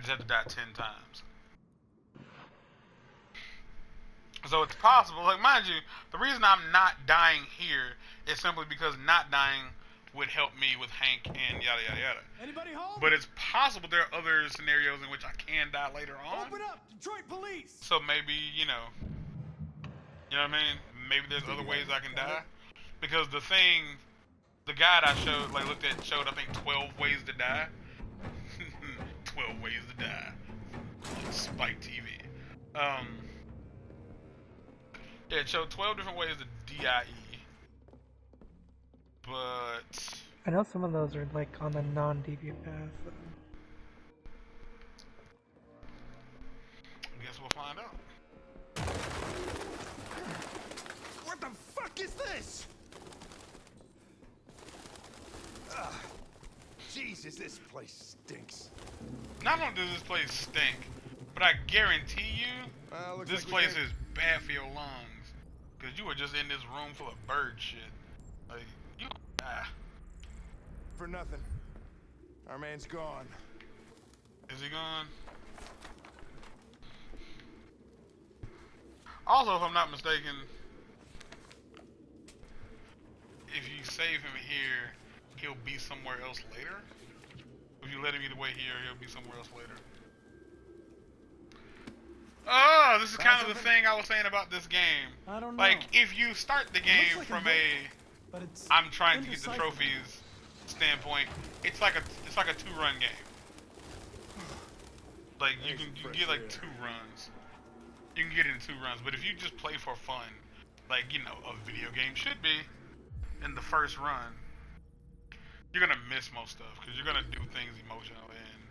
just have to die 10 times. So it's possible, like mind you, the reason I'm not dying here is simply because not dying would help me with Hank and yada yada yada. Anybody home? But it's possible there are other scenarios in which I can die later on. Open up, Detroit police. So maybe, you know what I mean? Maybe there's other ways I can die. Because the guide I showed, like looked at, showed I think 12 ways to die. 12 ways to die. Spike TV. Yeah, it showed 12 different ways to DIE. But I know some of those are like on the non-deviant path. I guess we'll find out. What the fuck is this? Jesus, this place stinks. Not only does this place stink, but I guarantee you, this place is bad for your lungs. Cause you were just in this room full of bird shit. Like, you die. For nothing. Our man's gone. Is he gone? Also, if I'm not mistaken, if you save him here, he'll be somewhere else later. If you let him get away here, he'll be somewhere else later. Oh, this is kind of the thing I was saying about this game. I don't know. Like, if you start the game like from but it's I'm trying to get the trophies standpoint, it's like a 2-run game. Like you can get like 2 runs. You can get it in 2 runs, but if you just play for fun, like you know a video game should be, in the first run, you're gonna miss most stuff because you're gonna do things emotionally and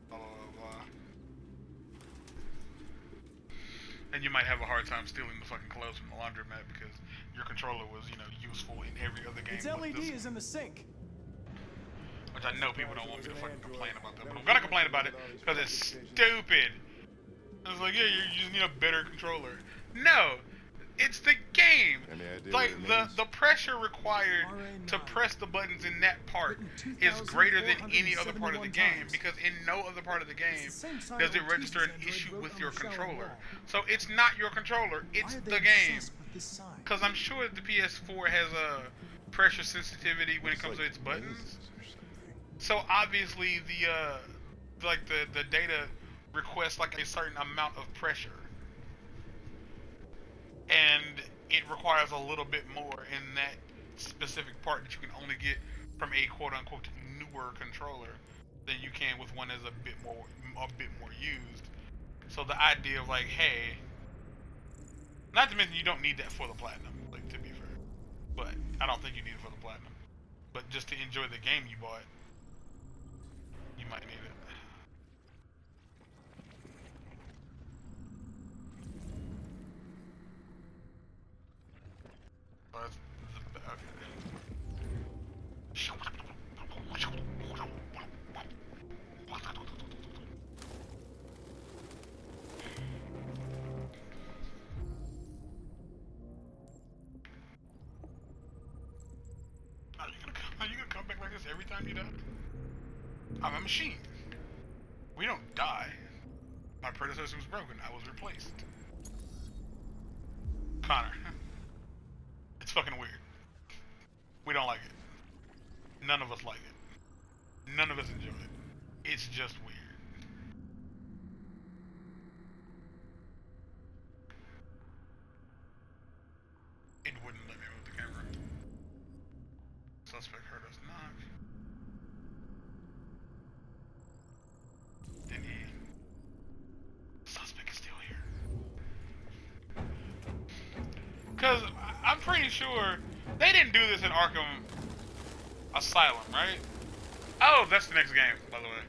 blah blah blah blah. And you might have a hard time stealing the fucking clothes from the laundromat because your controller was, you know, useful in every other game. Its LED is in the sink. Which I know people don't want me to fucking complain about that, but I'm gonna complain about it because it's stupid. It's like, yeah, you just need a better controller. No, it's the game. Like the pressure required to press the buttons in that part is greater than any other part of the game because in no other part of the game does it register an issue with your controller. So it's not your controller, it's the game. Because I'm sure the PS4 has a pressure sensitivity when it comes to its buttons. So obviously the data requests like a certain amount of pressure. And it requires a little bit more in that specific part that you can only get from a quote-unquote newer controller than you can with one that's a bit more used. So the idea of like, hey, not to mention you don't need that for the platinum, like to be fair, but I don't think you need it for the platinum. But just to enjoy the game you bought, you might need it. Are you gonna come back like this every time you die? I'm a machine. We don't die. My predecessor was broken. I was replaced. Connor. It's fucking weird. We don't like it. None of us like it. None of us enjoy it. It's just weird. It wouldn't let me move the camera. Suspect heard us knock. Then suspect is still here. Cause I'm pretty sure they didn't do this in Arkham Asylum, right? Oh, that's the next game, by the way.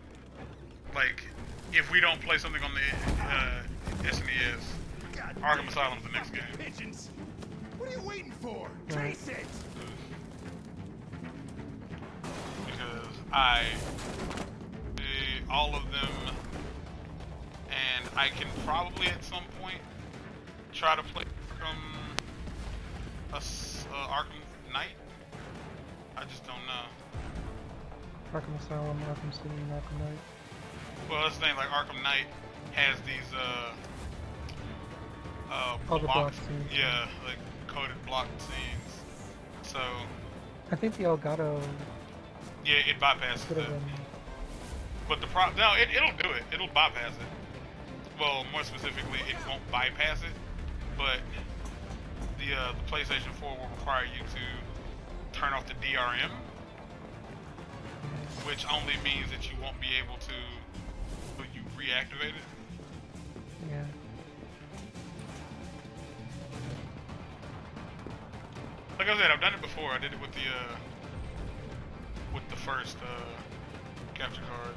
Like, if we don't play something on the SNES, Arkham Asylum's the next game. Pigeons. What are you waiting for? Trace it. Because I did all of them, and I can probably at some point try to play Arkham Knight. I just don't know. Arkham Asylum, Arkham City, and Arkham Knight. Well, that's the thing. Like Arkham Knight has these All the block blocked, scenes. yeah, like coded blocked scenes. So I think the Elgato yeah, it bypasses could have that. been. But the no, it'll do it. It'll bypass it. Well, more specifically, it won't bypass it. But the PlayStation 4 will require you to turn off the DRM, which only means that you won't be able to you reactivate it. Yeah. Like I said, I've done it before. I did it with the first capture card.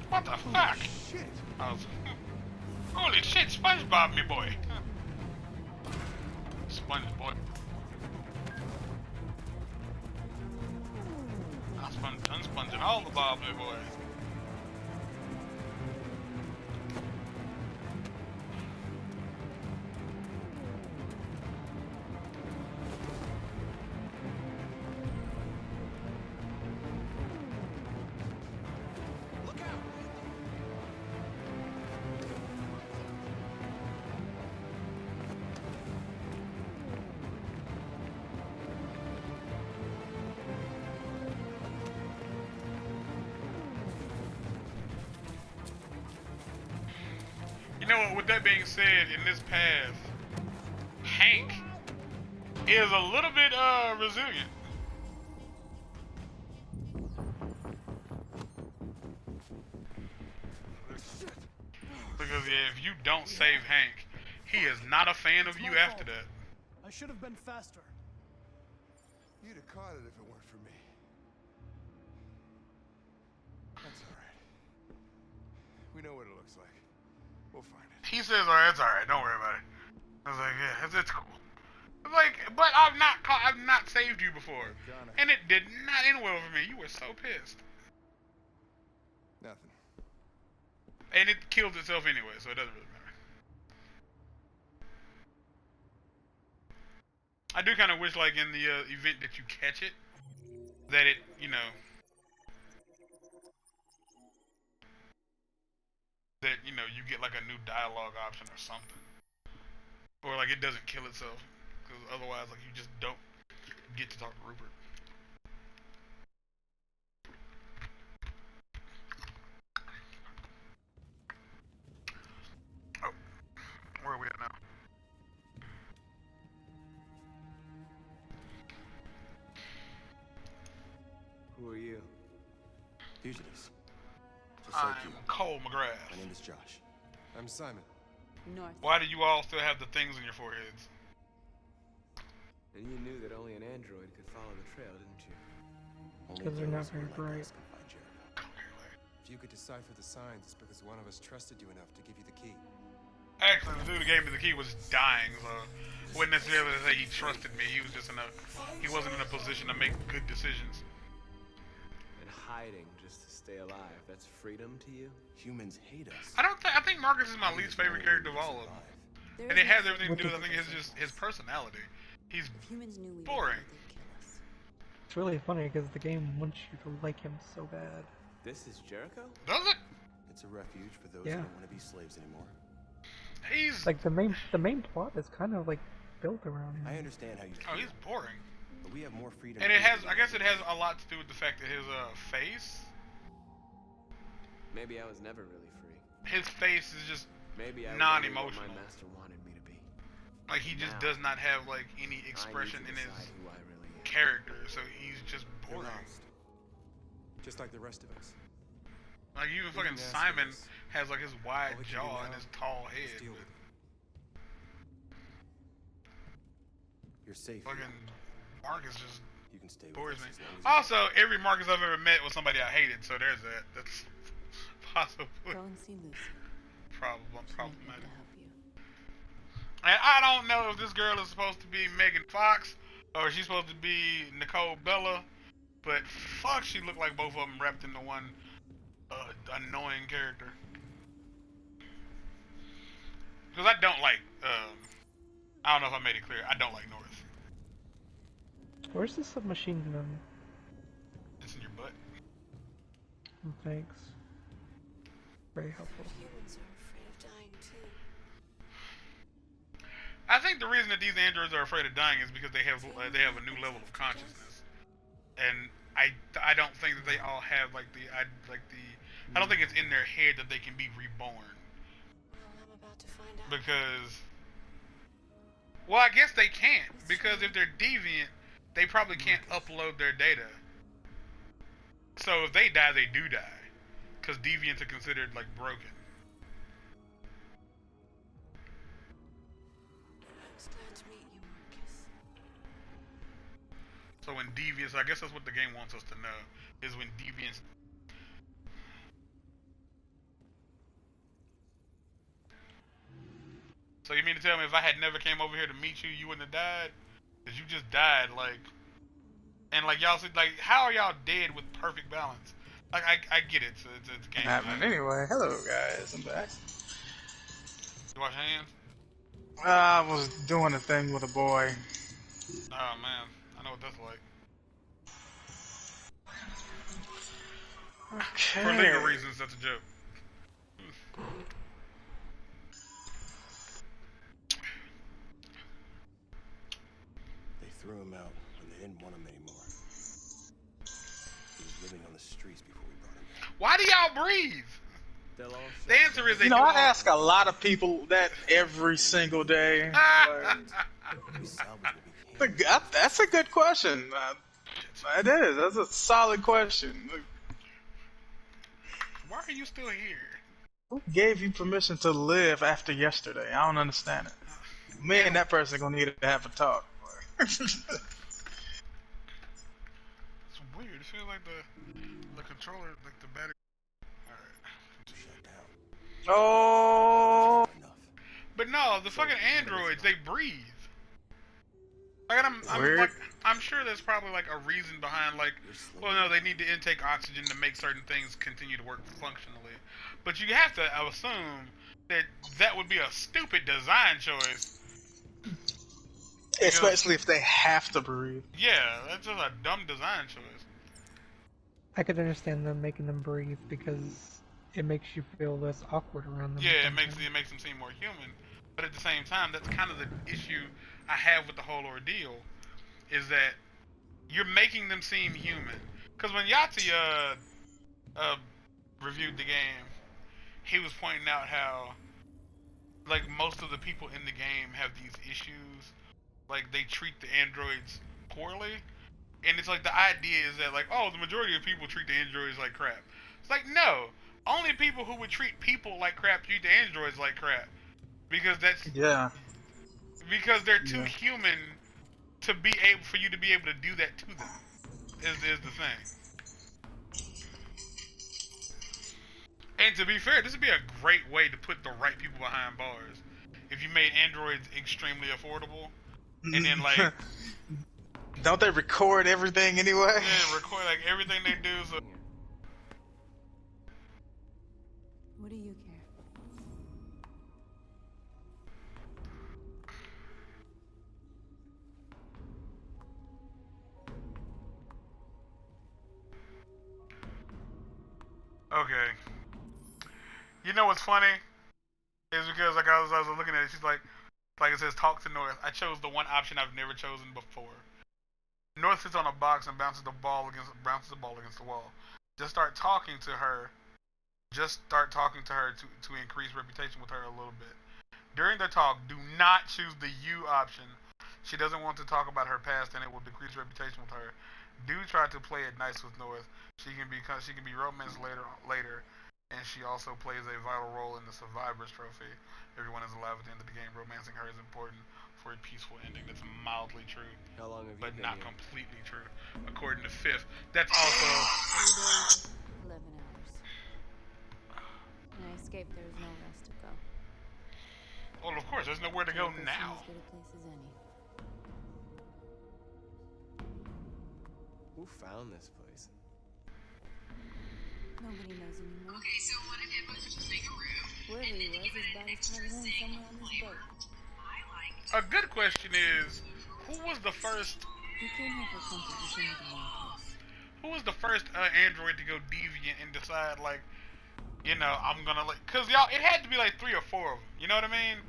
What the fuck? Shit! I was, holy shit, SpongeBob, me boy. Sponge boy. I'm sponging all the Bob, me boy. You know what, with that being said, in this path, Hank is a little bit resilient. Because yeah, if you don't save Hank, he is not a fan of you after that. I should have been faster. You'd have caught it if it weren't for me. That's alright. We know what it looks like. We'll find it. He says, "Alright, it's alright. Don't worry about it." I was like, "Yeah, it's cool." Like, but I've not saved you before, and it did not end well for me. You were so pissed, Nothing. and it killed itself anyway, so it doesn't really matter. I do kind of wish, like, in the event that you catch it, that it, you know, you get like a new dialogue option or something, or like it doesn't kill itself, because otherwise, like, you just don't get to talk to Rupert. Oh, where are we at now? Who are you? Fugitives. Just I'm like you. Cole McGrath. My name is Josh. I'm Simon. North. Why do you all still have the things on your foreheads? And you knew that only an android could follow the trail, didn't you? Because they're not very bright. If you could decipher the signs, it's because one of us trusted you enough to give you the key. Actually, the dude who gave me the key was dying, so wouldn't necessarily say he trusted me. He was just he wasn't in a position to make good decisions. And hiding just to stay alive, that's freedom to you? Humans hate us. I think Marcus is my least favorite character of all of them, and it has everything to do with, I think, his personality. He's If humans knew we boring. were, they'd kill us. It's really funny because the game wants you to like him so bad. This is Jericho? Does it? It's a refuge for those Yeah. who don't want to be slaves anymore. He's Like the main plot is kind of like built around him. I understand how you feel, he's boring, but we have more freedom. and I guess it has a lot to do with the fact that his face, Maybe I was never really free. his face is just Maybe I was non-emotional. only what my master wanted me to be. Like, he just Now, does not have like any I need expression to in his decide who I really am. character, so he's just You're boring. lost. Just like the rest of us. Like, even fucking didn't ask Simon us. has like his wide All we can do jaw and now his tall is head. deal with it. You're safe. Fucking Marcus just You can stay with bores us me. as long as you Also, every Marcus I've ever met was somebody I hated, so there's that. That's possibly Go and see Lucy. She might be able problematic. to help you. And I don't know if this girl is supposed to be Megan Fox or she's supposed to be Nicole Bella, but fuck, she looked like both of them wrapped into one annoying character. Because I don't like, I don't know if I made it clear, I don't like North. Where's the submachine gun? It's in your butt. Oh, thanks. Very helpful. Humans are afraid of dying too. I think the reason that these androids are afraid of dying is because they have a new level of consciousness, and I don't think that they all have I don't think it's in their head that they can be reborn. Well, I'm about to find out. Because, well, I guess they can't, because if they're deviant, they probably can't upload their data. So if they die, they do die, because deviants are considered like broken. I was glad to meet you, Marcus. So when deviants, I guess that's what the game wants us to know, is when deviants. So you mean to tell me if I had never came over here to meet you, you wouldn't have died? Cause you just died, like, and like y'all said, like, how are y'all dead with perfect balance? Like, I get it, so it's a game. Anyway, hello guys, I'm back. You wash your hands? I was doing a thing with a boy. Oh man, I know what that's like. Okay. For legal reasons, that's a joke. They threw him out when they didn't want him anymore. He was living on the streets before we brought him back. Why do y'all breathe? The answer is they You know, do I all- ask a lot of people that every single day. We salvaged what we can. That's a good question. It is. That's a solid question. Why are you still here? Who gave you permission to live after yesterday? I don't understand it. Me and that person gonna need to have a talk. It's weird. It feels like the controller, like the battery. Alright. Shut down. Oh. Enough. But no, the fucking androids, they breathe. Like, I'm sure there's probably like a reason behind, like, well, no, they need to intake oxygen to make certain things continue to work functionally. But you have to assume that that would be a stupid design choice. Especially if they have to breathe. Yeah, that's just a dumb design choice. I could understand them making them breathe because it makes you feel less awkward around them. Yeah, it makes them seem more human. But at the same time, that's kind of the issue I have with the whole ordeal, is that you're making them seem human. Because when Yahtzee reviewed the game, he was pointing out how, like, most of the people in the game have these issues. Like, they treat the androids poorly. And it's like, the idea is that, like, oh, the majority of people treat the androids like crap. It's like, no. Only people who would treat people like crap treat the androids like crap. Because that's... Yeah. Because they're too human to be able, for you to be able to do that to them, is the thing. And to be fair, this would be a great way to put the right people behind bars. If you made androids extremely affordable, and then like... Don't they record everything anyway? Yeah, record like everything they do, so... What do you care? Okay. You know what's funny? Is because like I was looking at it, she's like it says talk to North. I chose the one option I've never chosen before. North sits on a box and bounces the ball against the wall. Just start talking to her to increase reputation with her a little bit. During the talk, do not choose the U option. She doesn't want to talk about her past and it will decrease reputation with her. Do try to play it nice with North. She can be romanced later, and she also plays a vital role in the Survivor's Trophy. Everyone is alive at the end of the game. Romancing her is important for a peaceful ending. That's mildly true, How long have you but been not here? completely true. According to Fifth, that's also 3 days, 11 hours. When I escaped, there was no rest to go. well, of course, there's nowhere to go This now. is as good a place as any. Who found this place? Nobody knows anymore. Okay, so one of him was just make a room. Wherever he was, his body's probably laying somewhere on this boat. A good question is, who was the first? You came here for comfort. You came to the wrong place. Who was the first android to go deviant and decide, like, you know, I'm gonna like, cause y'all, it had to be like 3 or 4 of them. You know what I mean?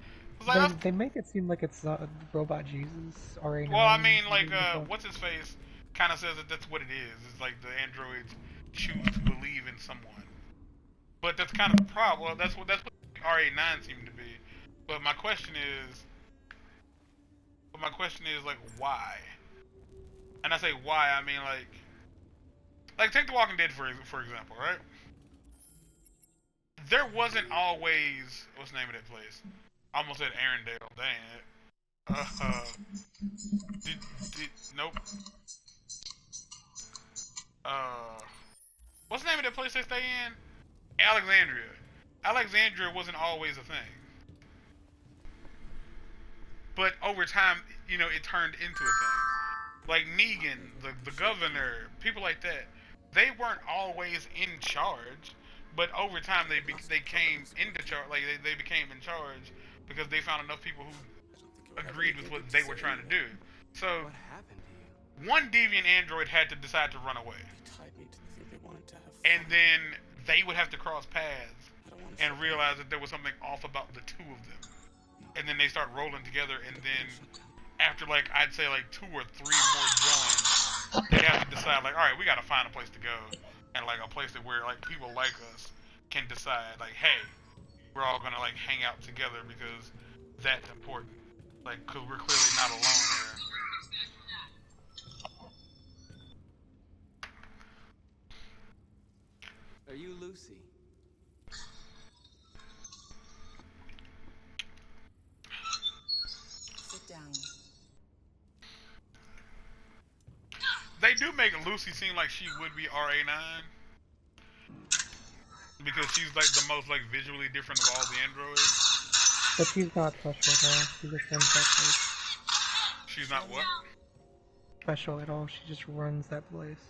Like, they make it seem like it's Robot Jesus or well, I mean, like, what's his face kind of says that that's what it is. It's like the androids choose to believe in someone. But that's kind of the problem. Well, that's what RA9 seemed to be. But my question is, like, why? And I say why, I mean like take The Walking Dead for example, right? There wasn't always, what's the name of that place? I almost said Arendelle, dang it. Nope. What's the name of that place they stay in? Alexandria. Alexandria wasn't always a thing. But over time, you know, it turned into a thing. Like Negan, the governor, people like that, they weren't always in charge, but over time they came into charge. Like they became in charge because they found enough people who agreed with what they were trying to do. So What happened to you? one deviant android had to decide to run away, and then they would have to cross paths and realize that there was something off about the 2 of them. And then they start rolling together, and then after, like, I'd say like 2 or 3 more joins, they have to decide, like, all right, we got to find a place to go, and like a place that where like people like us can decide, like, hey, we're all gonna like hang out together because that's important, like, because we're clearly not alone here. Are you Lucy? Sit down. They do make Lucy seem like she would be RA9 because she's like the most like visually different of all the androids. But she's not special at all. She just runs that place. She's not what? Special at all. She just runs that place.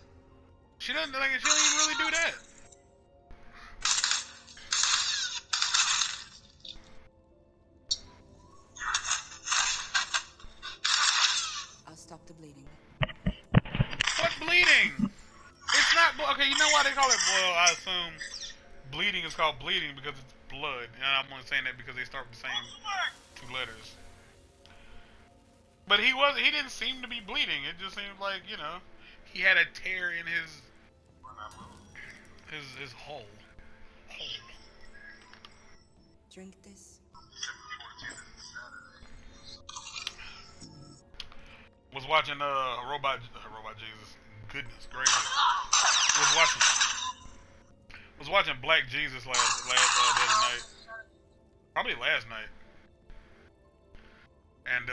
She doesn't like. She don't even really do that. I'll stop the bleeding. What bleeding? It's not. Okay, you know why they call it? Well, I assume bleeding is called bleeding because it's blood, and I'm only saying that because they start with the same 2 letters. But he didn't seem to be bleeding. It just seemed like, you know, he had a tear in his hull. Drink this. Was watching Robot Jesus. Goodness gracious. Was watching Black Jesus last the other night. Probably last night. And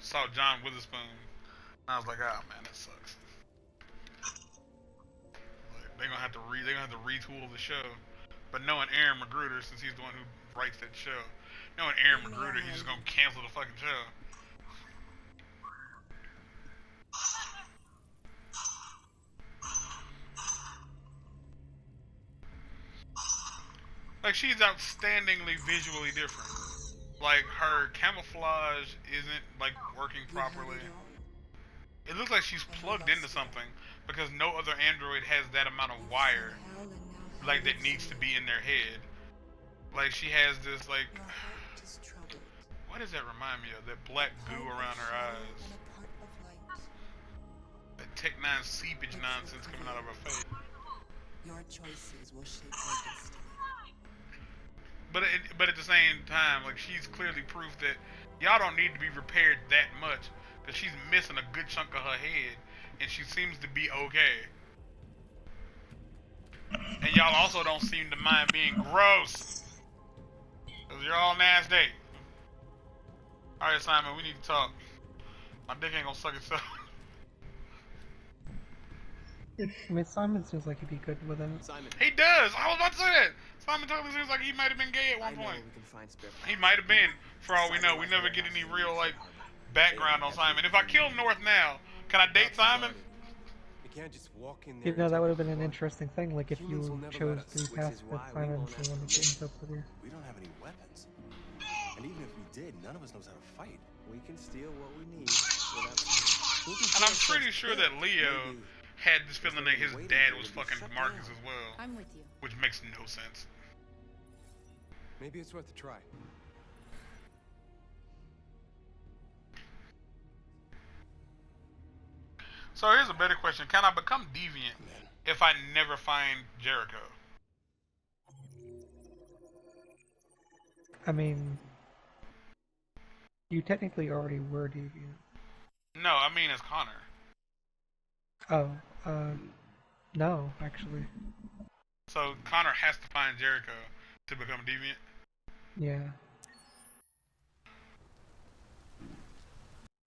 saw John Witherspoon. And I was like, oh man, that sucks. Like, they're gonna have to retool the show. But knowing Aaron Magruder, since he's the one who writes that show, knowing Aaron Magruder, he's just gonna cancel the fucking show. Like, she's outstandingly visually different. Like, her camouflage isn't, like, working properly. It looks like she's plugged into something because no other android has that amount of wire, like, that needs to be in their head. Like, she has this, like, what does that remind me of? That black goo around her eyes. That Tech-9 seepage nonsense coming out of her face. Your choices will shape your destiny. But at the same time, like, she's clearly proof that y'all don't need to be repaired that much, because she's missing a good chunk of her head, and she seems to be okay. And y'all also don't seem to mind being gross, because you're all nasty. Alright, Simon, we need to talk. My dick ain't gonna suck itself. I mean, Simon seems like he'd be good with it. Simon. He does! I was about to say that! Simon totally seems like he might have been gay at one point. He might have been, for all we know. We never get any real, like, background on Simon. If I kill North now, can I date Simon? can't just walk in there. You know, and that take would have what been we an want. interesting thing, like if Humans will you never chose let us, to which pass is the why we final won't to have one that to ends up with you. We don't have any weapons. And even if we did, none of us knows how to fight. We can steal what we need without fighting. And I'm pretty sure that Leo had this feeling that his dad was fucking Marcus as well, I'm with you. which makes no sense. Maybe it's worth a try. So here's a better question. Can I become deviant if I never find Jericho? I mean, you technically already were deviant. No, I mean as Connor. Oh, no, actually. So Connor has to find Jericho to become deviant? Yeah.